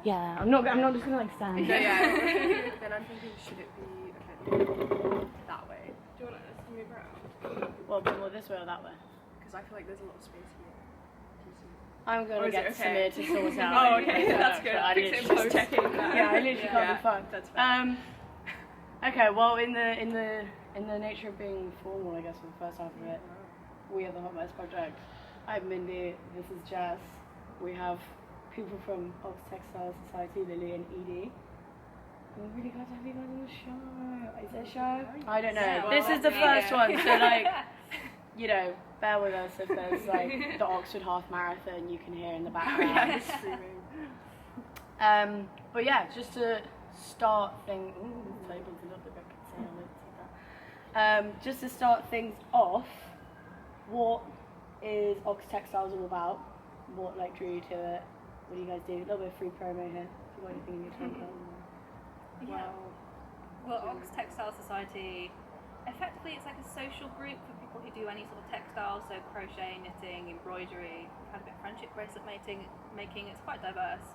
Yeah, I'm not just gonna like stand. Then I'm thinking, should it be a bit that way? Do you want us to move around? Well, more this way or that way? Because I feel like there's a lot of space here. I'm gonna get Samir to sort out. Oh, okay, that's good. I literally just checking that. Yeah, I literally can't be fucked. That's fine. Okay, well, in the nature of being formal, I guess, for the first half of it, we are the hot.mess.proj. I'm Mindy. This is Jess. We have people from Textiles Society, Lily and Edie. I'm really glad to have you guys on the show. Is there a show? I don't know. Yeah, well, this is the first one, so like, you know, bear with us if there's like the Oxford Half Marathon you can hear in the background. But yeah, just to start things. Ooh, this table's a little bit big. Just to start things off, what is OxTextiles all about? What like drew you to it? What do you guys do? A little bit of free promo here. If you got anything in your time. Yeah. Well, Textiles Society, effectively it's like a social group for people who do any sort of textiles, so crochet, knitting, embroidery, kind of a bit of friendship bracelet making. It's quite diverse.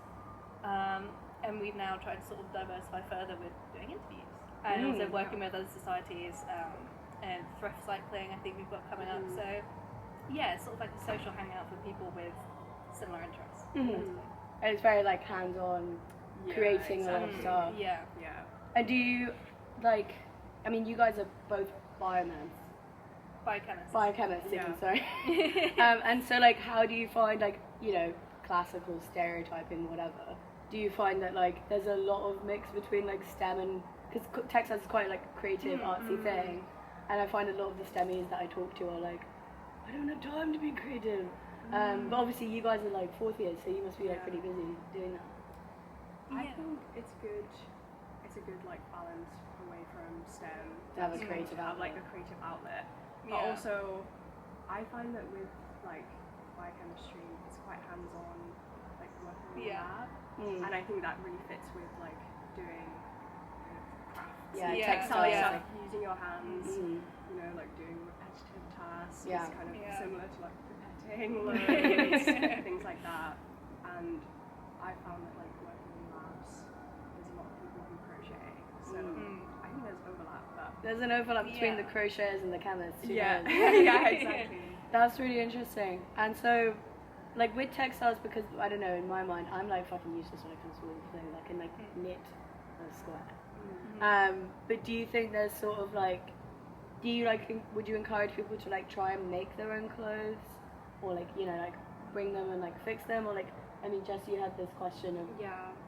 And we've now tried to sort of diversify further with doing interviews. And also working with other societies, and thrift cycling I think we've got coming up. So yeah, it's sort of like a social hangout for people with similar interests. And it's very like hands-on, creating a lot of stuff. Yeah. And do you, like, I mean, you guys are both biochemists, sorry. And so, like, how do you find, like, you know, classical stereotyping, whatever, do you find that, like, there's a lot of mix between, like, STEM and, because textiles is quite, like, a creative, artsy thing, and I find a lot of the STEMmies that I talk to are like, I don't have time to be creative. But obviously you guys are, like, 4th years, so you must be, like, pretty busy doing that. I think it's a good like balance away from STEM To have a creative outlet. Like a creative outlet. But also, I find that with like biochemistry, it's quite hands-on, like working in the lab, and I think that really fits with like doing kind of crafts, textile stuff, using your hands, you know, like doing repetitive tasks. It's kind of similar to like pipetting loads, things like that. And I found that like working in labs, there's a lot of people who crochet, so I think there's overlap. But there's an overlap between the crocheters and the chemists. Yeah, exactly. That's really interesting. And so, like with textiles, because I don't know, in my mind, I'm like fucking useless when it comes to wool. I can like knit a square. But do you think there's sort of like, do you like, would you encourage people to like try and make their own clothes, or like, you know, like bring them and like fix them, or like, I mean, Jess, you had this question of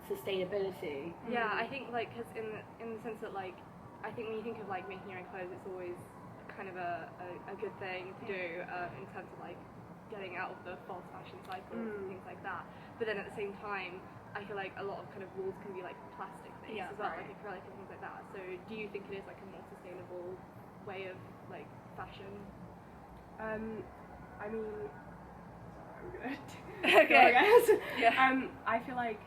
sustainability. Yeah, I think like, cause in the sense that like, I think when you think of like making your own clothes, it's always kind of a good thing to do in terms of like getting out of the false fashion cycle and things like that. But then at the same time, I feel like a lot of kind of wools can be like plastic things as well, like acrylic and things like that. So do you think it is like a more sustainable way of like fashion? I mean, Okay. I feel like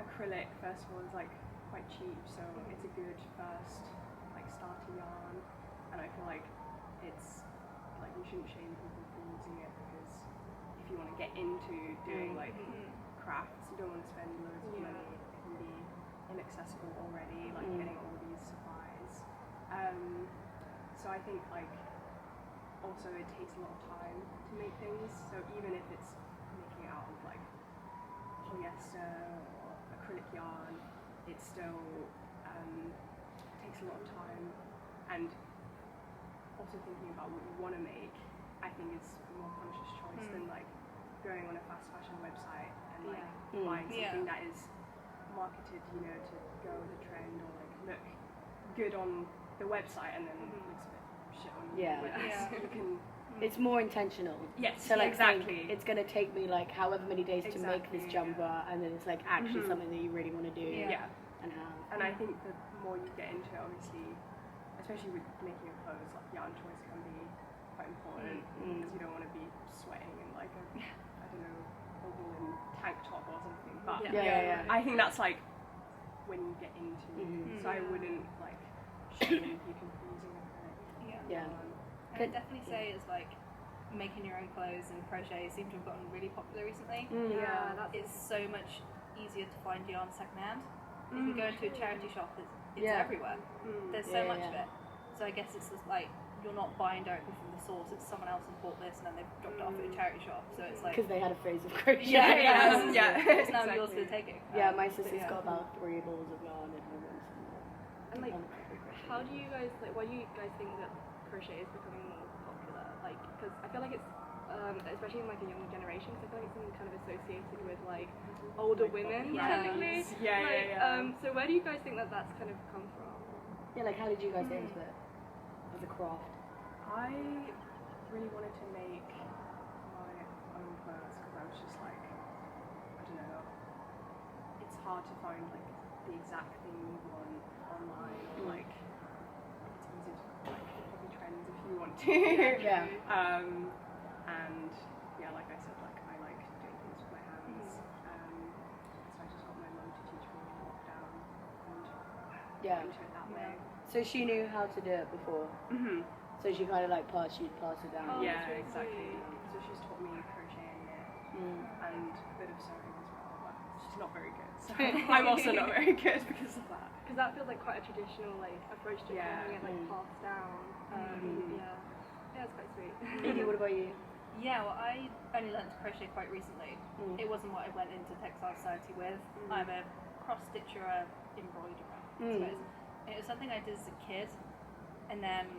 acrylic, first of all, is like quite cheap, so it's a good first like starter yarn, and I feel like it's like you shouldn't shame people for using it, because if you want to get into doing like crafts, you don't want to spend loads of money. It can be inaccessible already, like getting all these supplies. So I think like also it takes a lot of time to make things, so even if it's making out of like polyester or acrylic yarn, it still takes a lot of time. And also thinking about what you want to make, I think is a more conscious choice than like going on a fast fashion website and like buying something that is marketed, you know, to go with a trend, or like look good on the website and then looks a bit shit on you can. It's more intentional. Yes, so like exactly. It's gonna take me like however many days to make this jumper, and then it's like actually something that you really want to do. And have. And I think the more you get into it, obviously, especially with making your clothes, like yarn choice can be quite important, because you don't want to be sweating in like a I don't know, a woolen tank top or something. But I think that's like when you get into it. So I wouldn't like shame people for using acrylic. I would definitely say it's like making your own clothes and crochet seem to have gotten really popular recently. It's so much easier to find yarn secondhand. If you go into a charity shop, it's Yeah. everywhere. There's so much of it. So I guess it's just like you're not buying directly from the source. It's someone else has bought this and then they've dropped it off at a charity shop. So it's like Because they had a phase of crochet. It's now yours for the taking. Yeah, my sister's got about 3 balls of yarn at home. And like, how do you guys why do you guys think that crochet is becoming more popular? Like, because I feel like it's especially in like a younger generation, because I feel like it's kind of associated with like older women technically. So where do you guys think that that's kind of come from? Yeah, like how did you guys get into it as a craft? I really wanted to make my own clothes because I was just like, I don't know, it's hard to find like the exact thing you want online, or like it's easy to like copy trends if you want to. Yeah. And yeah, like I said, like I like doing things with my hands. So I just got my mum to teach me in lockdown and got into it that way. So she knew how to do it before. So she kind of like she'd pass it down. Yeah, exactly. So she's taught me crocheting and a bit of sewing as well, but she's not very good. So I'm also not very good because of that. Because that feels like quite a traditional like approach to having it like passed down. Yeah, it's quite sweet. Edie, what about you? Yeah, well, I only learned to crochet quite recently. It wasn't what I went into Textiles Society with. I'm a cross-stitcher, embroiderer, I suppose. And it was something I did as a kid, and then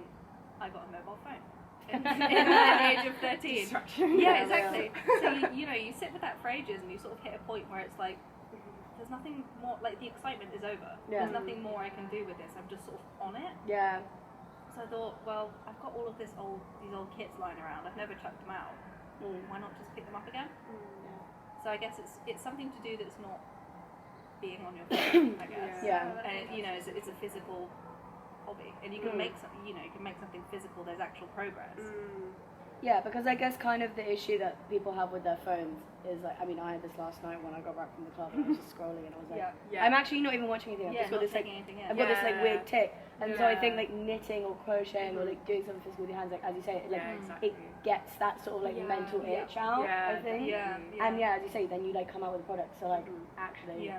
I got a mobile phone at the age of 13. Yeah, exactly. So you sit with that for ages, and you sort of hit a point where it's like, there's nothing more, like the excitement is over. There's nothing more I can do with this. I'm just sort of on it. Yeah. So I thought, well, I've got all of these old kits lying around. I've never chucked them out. Why not just pick them up again? So I guess it's something to do that's not being on your phone, I guess. And it's a physical hobby, and you can make something. You can make something physical. There's actual progress. Yeah, because I guess kind of the issue that people have with their phones is like, I mean, I had this last night when I got back from the club and I was just scrolling and I was like, I'm actually not even watching anything. I've got this like, I've got this like weird tick, and so I think like knitting or crocheting or like doing something physical with your hands, like as you say, it gets that sort of like mental itch out. I think. And as you say, then you like come out with a product. So like actually,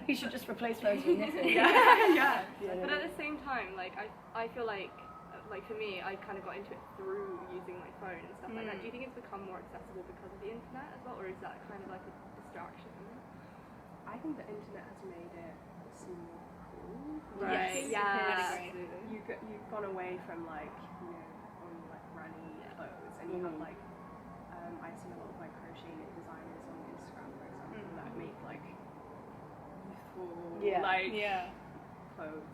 you should just replace phones with knitting. But at the same time, like I feel like for me, I kind of got into it through using my phone and stuff like that. Do you think it's become more accessible because of the internet as well, or is that kind of like a distraction? I think the internet has made it seem more cool. Right. Yeah. You've gone away from like only like granny clothes, and you have like I've seen a lot of like crochet knit designers on Instagram, for example, that make like youthful clothes.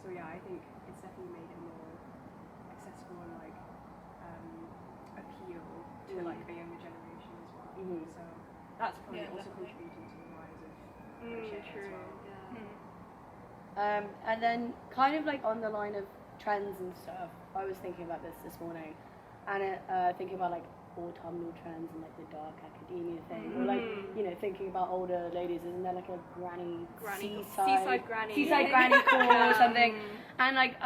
So I think it's definitely made it more accessible and like appeal to like a younger generation as well. So that's probably also contributing to the rise of crochet as well. And then kind of like on the line of trends and stuff, I was thinking about this morning, and thinking about like autumnal trends and like the dark academia thing, or like thinking about older ladies, isn't there like a granny seaside granny call or something? And like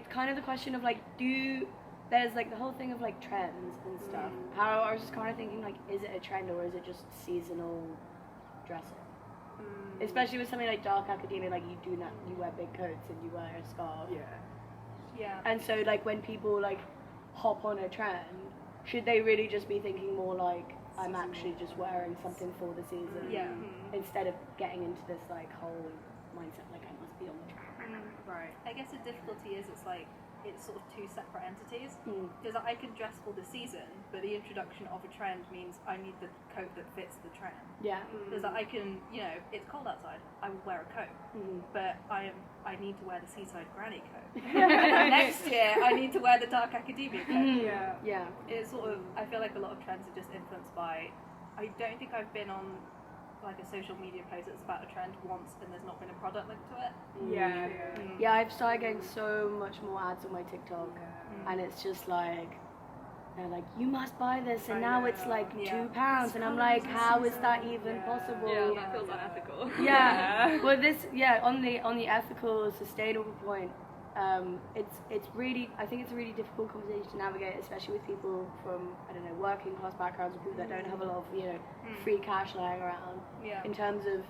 kind of the question of like, there's like the whole thing of like trends and stuff. How I was just kind of thinking like, is it a trend or is it just seasonal dressing? Especially with something like dark academia, like you wear big coats and you wear a scarf. And so like when people like hop on a trend, should they really just be thinking more like, I'm actually just wearing something for the season, instead of getting into this like whole mindset like I must be on the trend. Right. I guess the difficulty is it's sort of two separate entities, because I can dress for the season, but the introduction of a trend means I need the coat that fits the trend. Because I can, it's cold outside, I will wear a coat, but I need to wear the seaside granny coat. Next year I need to wear the dark academia coat. It's sort of, I feel like a lot of trends are just influenced by, I don't think I've been on like a social media post that's about a trend once and there's not been a product linked to it. I've started getting so much more ads on my TikTok, and it's just like, they're like, you must buy this, and now it's like £2, and I'm like, how is that even possible? That feels unethical. Well, this on the ethical, sustainable point, it's really, I think it's a really difficult conversation to navigate, especially with people from, I don't know, working class backgrounds or people that don't have a lot of, you know, free cash lying around. Yeah. In terms of,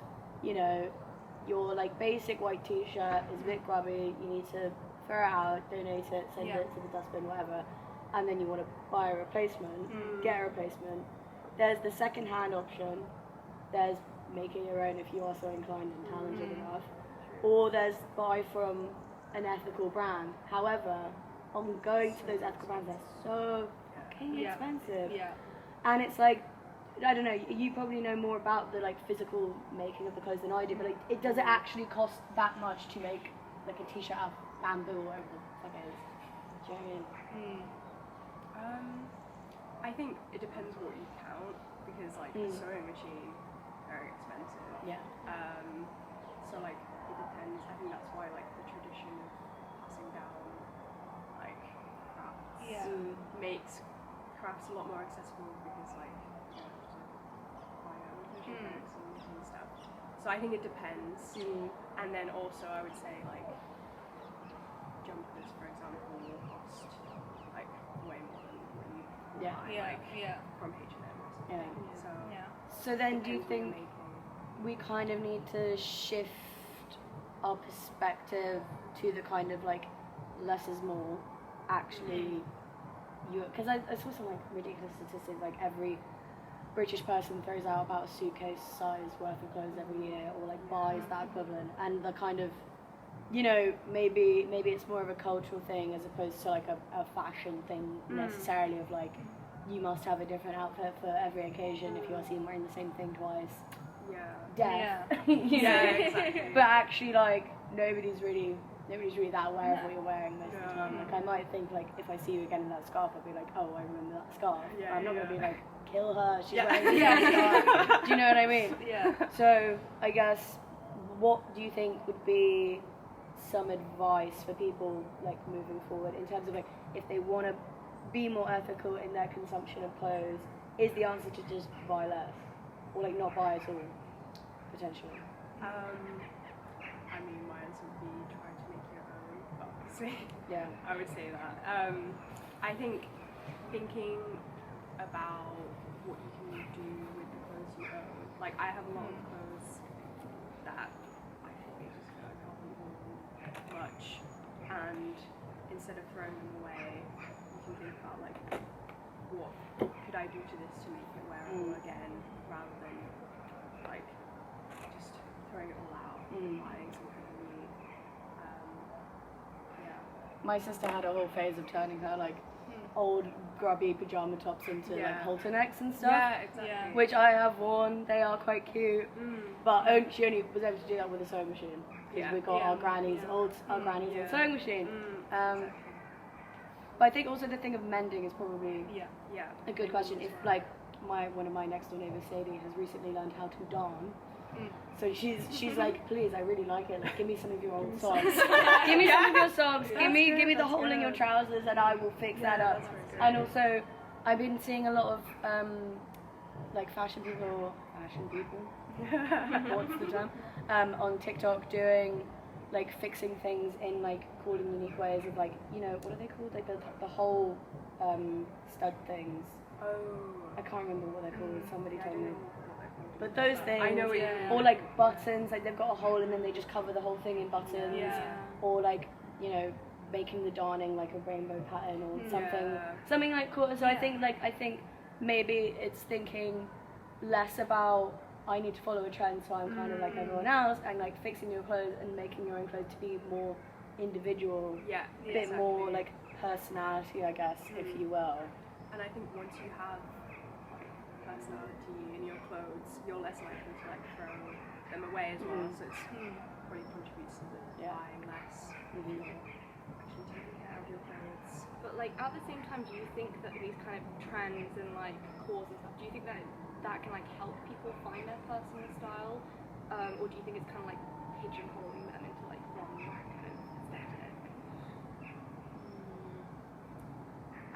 you know, your like basic white t-shirt is a bit grubby, you need to throw it out, donate it, send it to the dustbin, whatever, and then you want to buy a replacement, get a replacement. There's the second-hand option, there's making your own if you are so inclined and talented enough, or there's buy from an ethical brand. However, on going to those ethical brands, they're so fucking expensive. Yeah. And it's like, I don't know, you probably know more about the like physical making of the clothes than I do, but like, does it actually cost that much to make like a t-shirt out of bamboo or whatever the fuck it is? Do you know what I mean? I think it depends what you count, because like a sewing machine, very expensive. Yeah. So like it depends. I think that's why like the tradition of passing down like crafts makes crafts a lot more accessible, because like you don't have to buy machine books and stuff. So I think it depends. And then also I would say like jumpers, for example, will cost like way more than what you buy from H&M or something. So So then do you depends what you're think making. we kind of need to shift our perspective to the kind of like less is more, actually, because I saw some like ridiculous statistics, like every British person throws out about a suitcase size worth of clothes every year, or like buys that equivalent, and the kind of, you know, maybe it's more of a cultural thing as opposed to like a fashion thing necessarily, of like you must have a different outfit for every occasion if you're seen wearing the same thing twice. Death. You know, exactly. But actually, like nobody's really that aware of what you're wearing most of the time. Like I might think like if I see you again in that scarf, I'll be like, oh, I remember that scarf. But I'm not gonna be like, kill her, she's wearing that scarf. Do you know what I mean? Yeah. So I guess, what do you think would be some advice for people like moving forward in terms of like if they want to be more ethical in their consumption of clothes? Is the answer to just buy less, or like not buy at all, potentially? I mean, my answer would be try to make your own, obviously. Yeah. I would say that. I think thinking about what you can do with the clothes you own. Like, I have a lot of clothes that I probably just feel like I haven't worn much, and instead of throwing them away, you can think about like, what could I do to this to make it wearable again, rather than like just throwing it all out, buying something new. My sister had a whole phase of turning her like old grubby pajama tops into like halter necks and stuff. Yeah, exactly. Which I have worn. They are quite cute, but she only was able to do that with a sewing machine, because we got our granny's old sewing machine. But I think also the thing of mending is probably a good question. If like one of my next door neighbours, Sadie, has recently learned how to darn. So she's like, please, I really like it. Like, give me some of your old socks. Give me some of your socks. Give me the hole in your trousers, and I will fix that up. And also, I've been seeing a lot of like fashion people. What's the term? On TikTok doing like fixing things in like cool and unique ways of like, you know, what are they called? Like the whole stud things. I can't remember what they're called. Somebody told me. But those things, I know what you mean. or like buttons, like they've got a hole and then they just cover the whole thing in buttons, or like, you know, making the darning like a rainbow pattern or something like cool. So I think maybe it's thinking less about I need to follow a trend, so I'm kind of like everyone else, and like fixing your clothes and making your own clothes to be more individual, a bit more like personality, I guess, if you will. And I think once you have personality in your clothes, you're less likely to like throw them away as well. So it's probably contributes to the buying less. Actually taking care of your clothes. But like at the same time, do you think that these kind of trends and like cores and stuff, do you think that can like help people find their personal style, or do you think it's kind of like pigeonholing them into like one kind of aesthetic?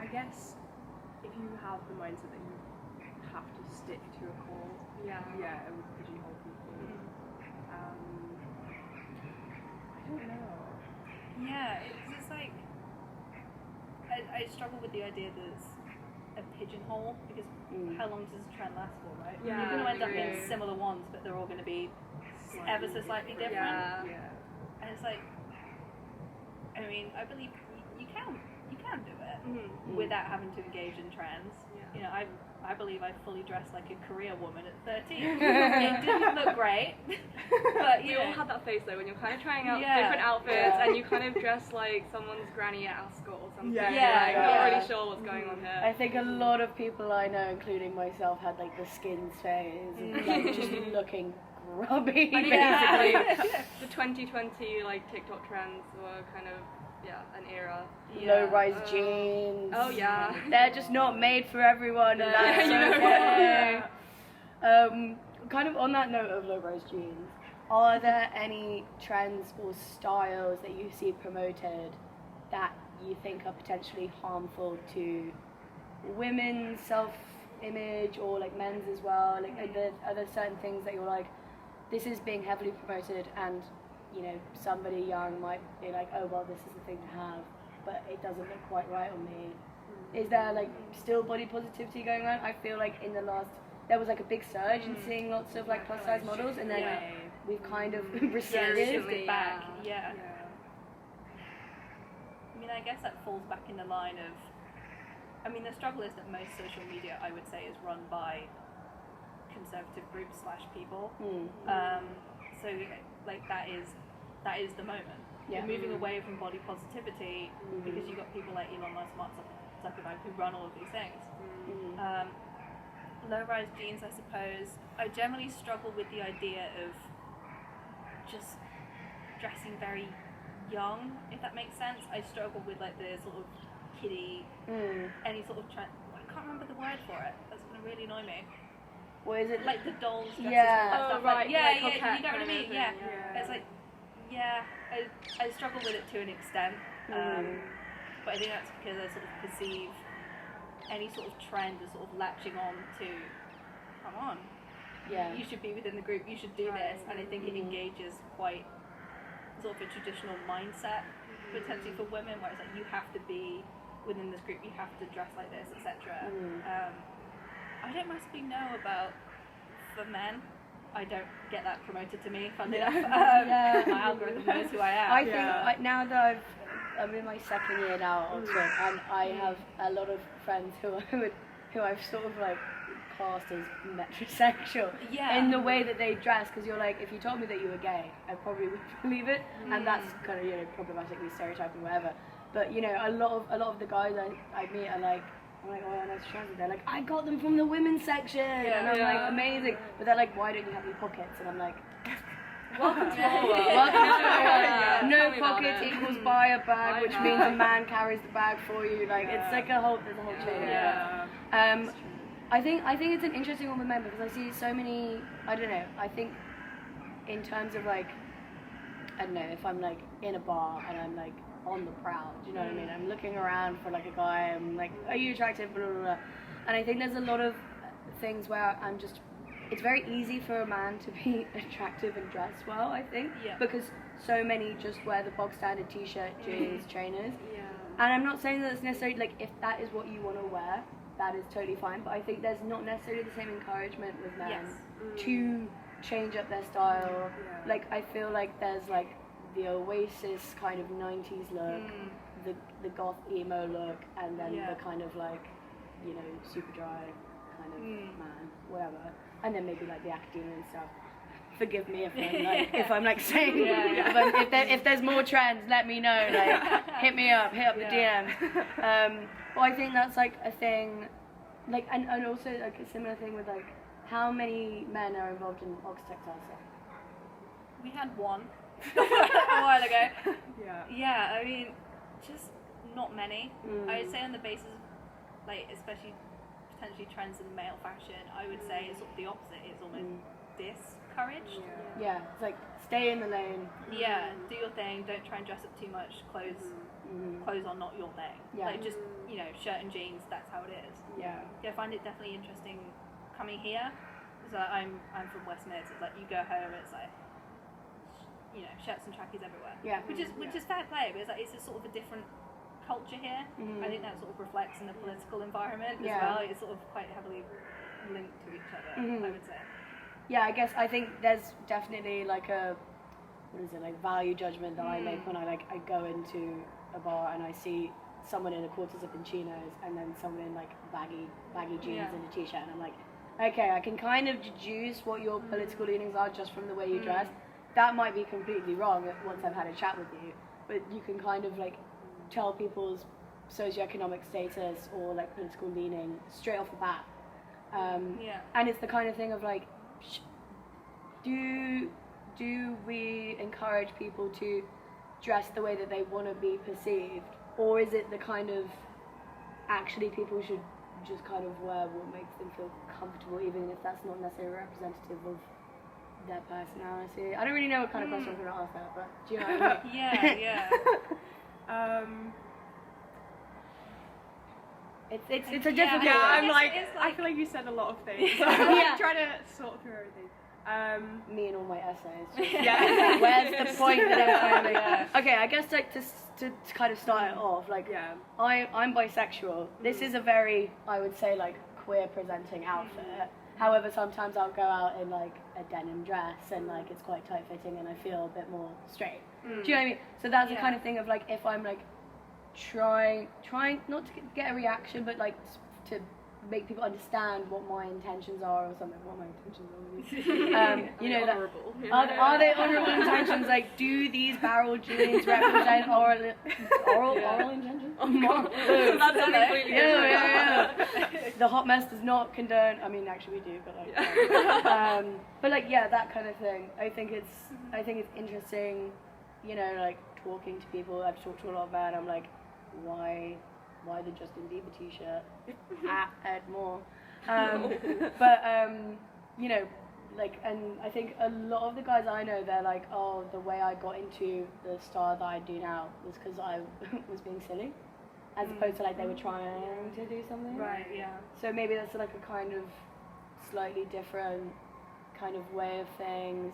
I guess if you have the mindset that you have to stick to a core, it would pigeonhole people. I don't know. Yeah, it's like I struggle with the idea that it's a pigeonhole, because how long does a trend last for, right? Yeah, You're going to end up agree. in similar ones, but they're all going to be ever so slightly different. Yeah. And it's like, I mean, I believe you can do it without having to engage in trends. Yeah. You know, I believe I fully dressed like a career woman at 13. It didn't look great, but We all have that phase though when you're kind of trying out Yeah. different outfits and you kind of dress like someone's granny at Ascot or something. Yeah, Like, yeah. not really sure what's going on here. I think a lot of people I know, including myself, had like the skins phase and like just looking grubby. I think basically. basically the 2020 like TikTok trends were kind of an era. Low-rise jeans. Oh yeah. They're just not made for everyone, and that's Yeah. okay. Kind of on that note of low-rise jeans, are there any trends or styles that you see promoted that you think are potentially harmful to women's self-image or like men's as well? Like, are there certain things that you're like, this is being heavily promoted, and you know, somebody young might be like, oh well, this is the thing to have, but it doesn't look quite right on me. Is there like still body positivity going on? I feel like in the last, there was like a big surge in seeing lots of like plus size models, and then we've kind of receded. recently, back. yeah. Yeah. I mean, I guess that falls back in the line of, I mean, the struggle is that most social media, I would say, is run by conservative groups / people. So like that is the moment. Yeah. You're moving away from body positivity because you've got people like Elon Musk, Mark Zuckerberg, who run all of these things. Low-rise jeans, I suppose. I generally struggle with the idea of just dressing very young, if that makes sense. I struggle with like the sort of kiddie, any sort of trend. I can't remember the word for it. That's going to really annoy me. What is it? Like the dolls dresses Yeah. and that stuff. Oh, right, Like, yeah, like you coquette know what I kind mean? of Yeah. thing, yeah. It's like, I struggle with it to an extent. But I think that's because I sort of perceive any sort of trend as sort of latching on to, come on, Yeah. you should be within the group, you should do this, and I think it engages quite sort of a traditional mindset potentially for women, where it's like you have to be within this group, you have to dress like this, etc. I don't massively know about for men. I don't get that promoted to me, funnily enough. My algorithm knows who I am. I think now that I'm in my second year now at Oxford, and I have a lot of friends who I've sort of like classed as metrosexual in the way that they dress, because you're like, if you told me that you were gay, I probably would believe it, and that's kind of, you know, problematically stereotyping, whatever. But you know, a lot of the guys I meet are like, I'm like, oh, I know trans. They're like, I got them from the women's section, and I'm like, amazing. But they're like, why don't you have any pockets? And I'm like, welcome to our world. Welcome to our world. No pockets equals buy a bag, which means a man carries the bag for you. Like it's like there's a whole chain. I think it's an interesting one with men, because I see so many. I don't know. I think in terms of like, I don't know, if I'm like in a bar and I'm like on the prowl, do you know what I mean? I'm looking around for like a guy, I'm like, are you attractive, blah, blah, blah. And I think there's a lot of things where I'm just, it's very easy for a man to be attractive and dress well, I think, because so many just wear the bog standard t-shirt, jeans, trainers, and I'm not saying that it's necessarily, like, if that is what you want to wear, that is totally fine, but I think there's not necessarily the same encouragement with men to change up their style. Like, I feel like there's like the Oasis kind of 90s look, the goth emo look, and then the kind of like, you know, super dry kind of man, whatever. And then maybe like the academia and stuff. Forgive me if I'm like, if I'm like saying, if there's more trends, let me know. Like, hit me up, hit up the DM. Well, I think that's like a thing, like, and also like a similar thing with like, how many men are involved in OxTextiles? We had one a while ago. Yeah, I mean, just not many. I would say on the basis of, like, especially potentially trends in male fashion, I would say it's sort of the opposite. It's almost discouraged. Yeah, it's like, stay in the lane. Yeah, do your thing, don't try and dress up too much, clothes are not your thing. Like, just, you know, shirt and jeans, that's how it is. Yeah, I find it definitely interesting coming here. So I'm from West Mid, so it's like you go home and it's like shirts and trackies everywhere. Yeah. Which is fair play, but it's a sort of a different culture here. I think that sort of reflects in the political environment as well. It's sort of quite heavily linked to each other, I would say. Yeah, I think there's definitely like a, value judgment that I make when I go into a bar and I see someone in a quarter zip and chinos and then someone in like baggy jeans and a t-shirt, and I'm like, okay, I can kind of deduce what your political leanings are just from the way you dress. That might be completely wrong once I've had a chat with you, but you can kind of like tell people's socioeconomic status or like political leaning straight off the bat. And it's the kind of thing of like, do we encourage people to dress the way that they want to be perceived, or is it the kind of actually people should just kind of wear what makes them feel comfortable, even if that's not necessarily representative of their personality? I don't really know what kind of question I'm going to ask that, but do you know what I mean? Yeah. It's a difficult Yeah, one. I'm like, I feel like you said a lot of things. So I'm trying to sort through everything. Me and all my essays. Yeah. Where's the point that I'm trying to make? Okay, I guess like to kind of start it off, like I'm bisexual. This is a very, I would say, like queer presenting outfit. However, sometimes I'll go out in like a denim dress and like it's quite tight fitting and I feel a bit more straight. Do you know what I mean? So that's the kind of thing of like if I'm like trying not to get a reaction, but like to make people understand what my intentions are or something. What my intentions are. You know, honourable. Are they honourable intentions? Like, do these barrel jeans represent oral intentions? That's completely Yeah. The hot mess does not condone. I mean, actually, we do, but like, but like, yeah, that kind of thing. I think it's interesting. You know, like talking to people. I've talked to a lot of men. I'm like, why the Justin Bieber t-shirt? Add more. But you know, like, and I think a lot of the guys I know, they're like, oh, the way I got into the style that I do now was because I was being silly, as opposed to like they were trying to do something. Right, yeah. So maybe that's like a kind of slightly different kind of way of things.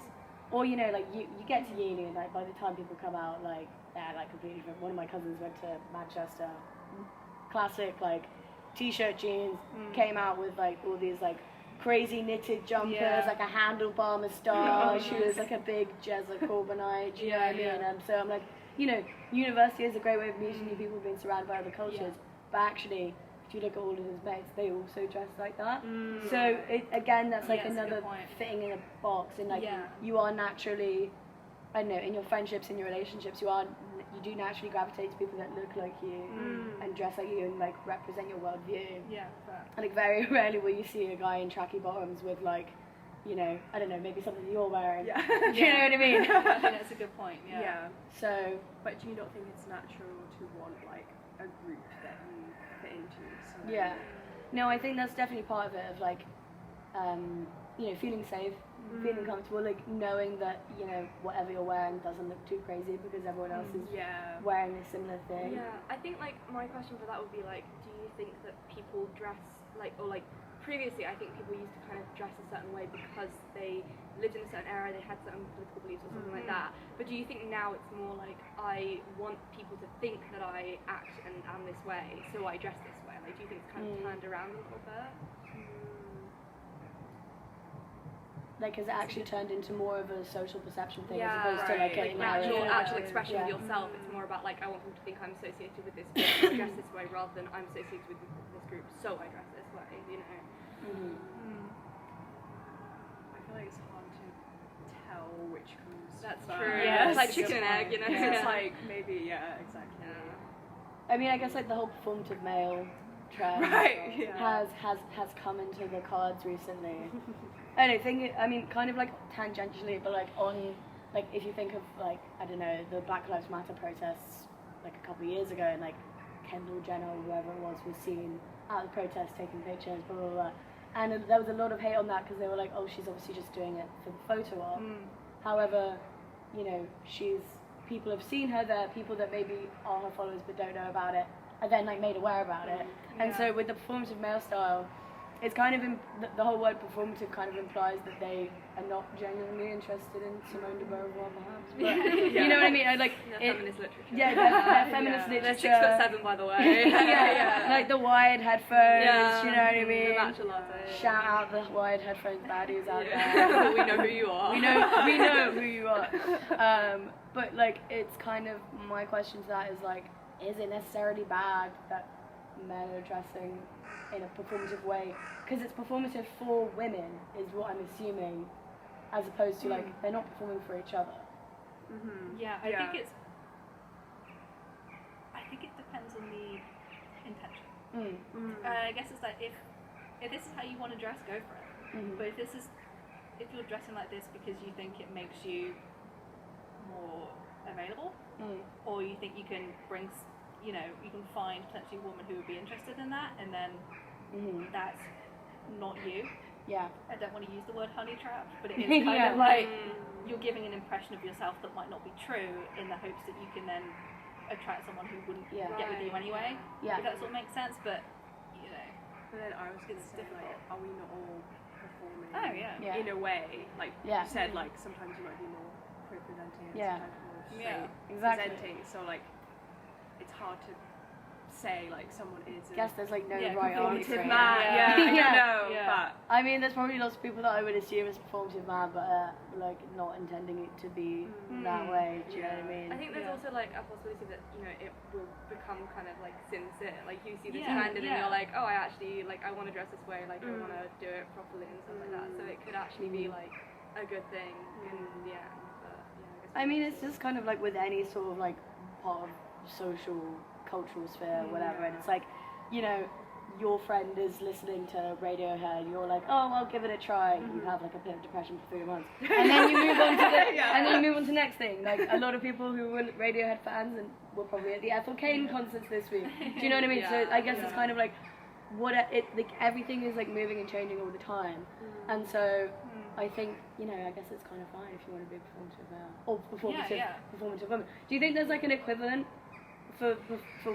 Or, you know, like you get to uni and like by the time people come out, like they're like completely different. One of my cousins went to Manchester, classic like t-shirt jeans, came out with like all these like crazy knitted jumpers, like a handlebar moustache. She was like a big Jezza Corbinite, do you know what I mean? And so I'm like, you know, university is a great way of meeting new people, being surrounded by other cultures, but actually if you look at all of his mates, they also dress like that. So again, that's like another fitting in a box, and like you are naturally, I don't know, in your friendships, in your relationships, you do naturally gravitate to people that look like you and dress like you and like represent your worldview. Yeah, fair. And like very rarely will you see a guy in tracky bottoms with like, you know, I don't know, maybe something you're wearing. Do you know what I mean? I think that's a good point. Yeah. So, but do you not think it's natural to want like a group that you fit into? So yeah. No, I think that's definitely part of it, of like, you know, feeling safe, feeling comfortable, like knowing that, you know, whatever you're wearing doesn't look too crazy because everyone else is wearing a similar thing. Yeah, I think like my question for that would be like, do you think that people dress like, or like previously I think people used to kind of dress a certain way because they lived in a certain era, they had certain political beliefs or something like that, but do you think now it's more like, I want people to think that I act and am this way, so I dress this way? Like, do you think it's kind of turned around a little bit? Like, has it actually turned into more of a social perception thing as opposed to like like actual expression of yourself? It's more about like, I want people to think I'm associated with this group, so I dress this way, rather than I'm associated with this group, so I dress this way, you know? I feel like it's hard to tell which comes That's first. true. Yeah, It's like chicken and egg, you know? It's like, maybe, exactly. I mean, I guess like the whole performative male trend has come into the cards recently. I don't think I mean, kind of like tangentially, but like on, like if you think of like, I don't know, the Black Lives Matter protests like a couple of years ago, and like Kendall Jenner or whoever it was seen at the protest taking pictures, blah blah blah, and there was a lot of hate on that because they were like, oh, she's obviously just doing it for the photo op. However, you know, people have seen her there, people that maybe are her followers but don't know about it, are then like made aware about it. And so with the performative male style, it's kind of the whole word performative kind of implies that they are not genuinely interested in Simone de Beauvoir, perhaps. But you know what I mean? Feminist literature. Yeah, they're feminist They're literature. 6'7", by the way. Like the wired headphones. You know what I mean? The matcha latte. Shout out the wired headphones baddies out there. We know who you are. We know who you are. But like, it's kind of my question to that is like, is it necessarily bad that men are dressing in a performative way? Because it's performative for women, is what I'm assuming, as opposed to like they're not performing for each other. Yeah, I think it depends on the intention. I guess it's like if this is how you want to dress, go for it. But if you're dressing like this because you think it makes you more available, or you think you can bring, you can find potentially a woman who would be interested in that, and then that's not you. Yeah. I don't want to use the word honey trap, but it is kind of like you're giving an impression of yourself that might not be true in the hopes that you can then attract someone who wouldn't get with you anyway. Yeah. If that sort of makes sense, but But then I was going to say, like, are we not all performing in a way? Like you said, like sometimes you might be more representing and sometimes more presenting. So like, it's hard to say like someone is. I guess there's like no right answer. But I mean, there's probably lots of people that I would assume is performative man, but like not intending it to be that way. Do you know what I mean? I think there's also like a possibility that it will become kind of like sincere. Like you see this trend and then you're like, oh, I actually like I want to dress this way. Like I want to do it properly and stuff like that. So it could actually be like a good thing in the end. But I mean, it's just kind of like with any sort of like part of social cultural sphere or whatever, and it's like, your friend is listening to Radiohead, you're like, oh, I'll give it a try. You have like a bit of depression for 3 months, and then you move on to the next thing. Like a lot of people who were Radiohead fans and were probably at the Ethel Cain concerts this week. Do you know what I mean? So I guess it's kind of like like everything is like moving and changing all the time, and so I think I guess it's kind of fine if you want to be performative now or performative woman. Do you think there's like an equivalent for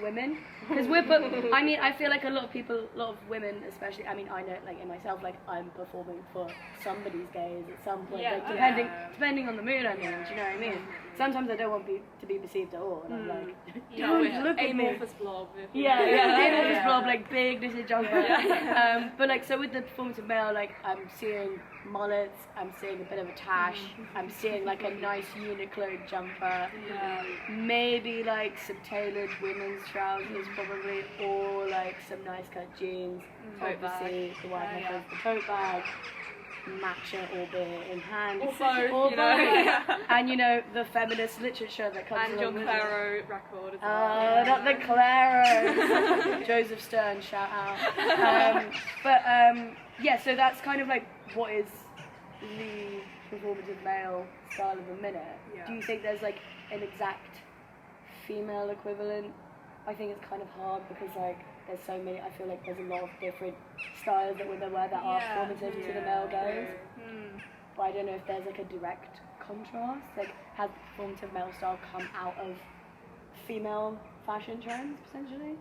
women? Because I feel like a lot of women especially, I mean, I know like in myself, like I'm performing for somebody's gaze at some point, like depending on the mood I'm in, do you know what I mean? Sometimes I don't want to be perceived at all, and I'm like, don't look at me. Amorphous blob. Amorphous blob, like big knitted jumper. But like, so with the performative male, like I'm seeing mullets, I'm seeing a bit of a tash, I'm seeing like a nice Uniqlo jumper, maybe like some tailored women's trousers probably, or like some nice cut jeans, obviously the white headphones, the tote bag, matcha or beer in hand, or both, and the feminist literature that comes and along your with Claro record as well. Not the Claro. Joseph Stern, shout out. So that's kind of like what is the performative male style of the minute. Do you think there's like an exact female equivalent? I think it's kind of hard because like there's so many. I feel like there's a lot of different styles that women wear that are performative to the male gaze. But I don't know if there's like a direct contrast. Like, has the performative male style come out of female fashion trends potentially?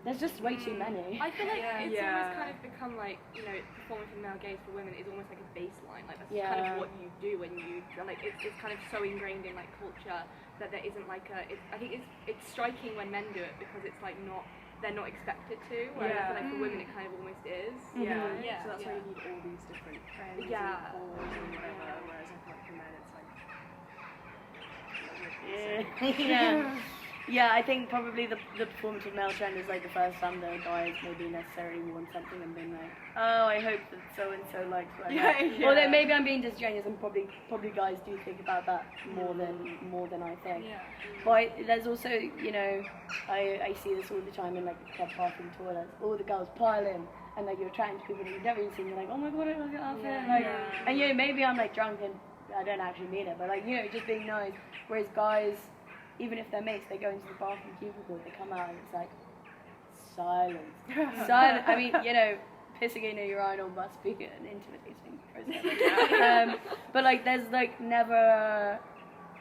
There's just way too many. I feel like it's almost kind of become like, performative male gaze for women is almost like a baseline. Like that's kind of what you do when you like. It's kind of so ingrained in like culture that there isn't like a. I think it's striking when men do it because it's like they're not expected to. Whereas I feel like for women it kind of almost is. So that's why you need all these different trends and calls and whatever. Whereas I feel like for men it's like. Yeah, I think probably the performative male trend is like the first time the guys maybe necessarily worn something and been like, oh, I hope that so and so likes what I like. Or that maybe I'm being disingenuous, and probably guys do think about that more than I think. But there's also, I see this all the time in like club bathroom toilets. All the girls pile in, and like you're chatting to people that you've never even seen. You're like, oh my god, I love your outfit. And maybe I'm like drunk and I don't actually mean it, but like just being nice. Whereas guys, even if they're mates, they go into the bathroom cubicle, they come out and it's like, silence. Silence. I mean, pissing in a urinal must be an intimidating process. But like, there's like never,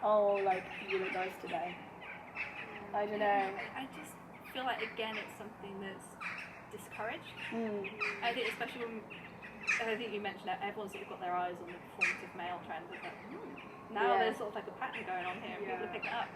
you look nice today. I don't know. I just feel like, again, it's something that's discouraged. I think especially when, I think you mentioned that everyone's sort of got their eyes on the performative male trend. It's like, now there's sort of like a pattern going on here and people are picking it up.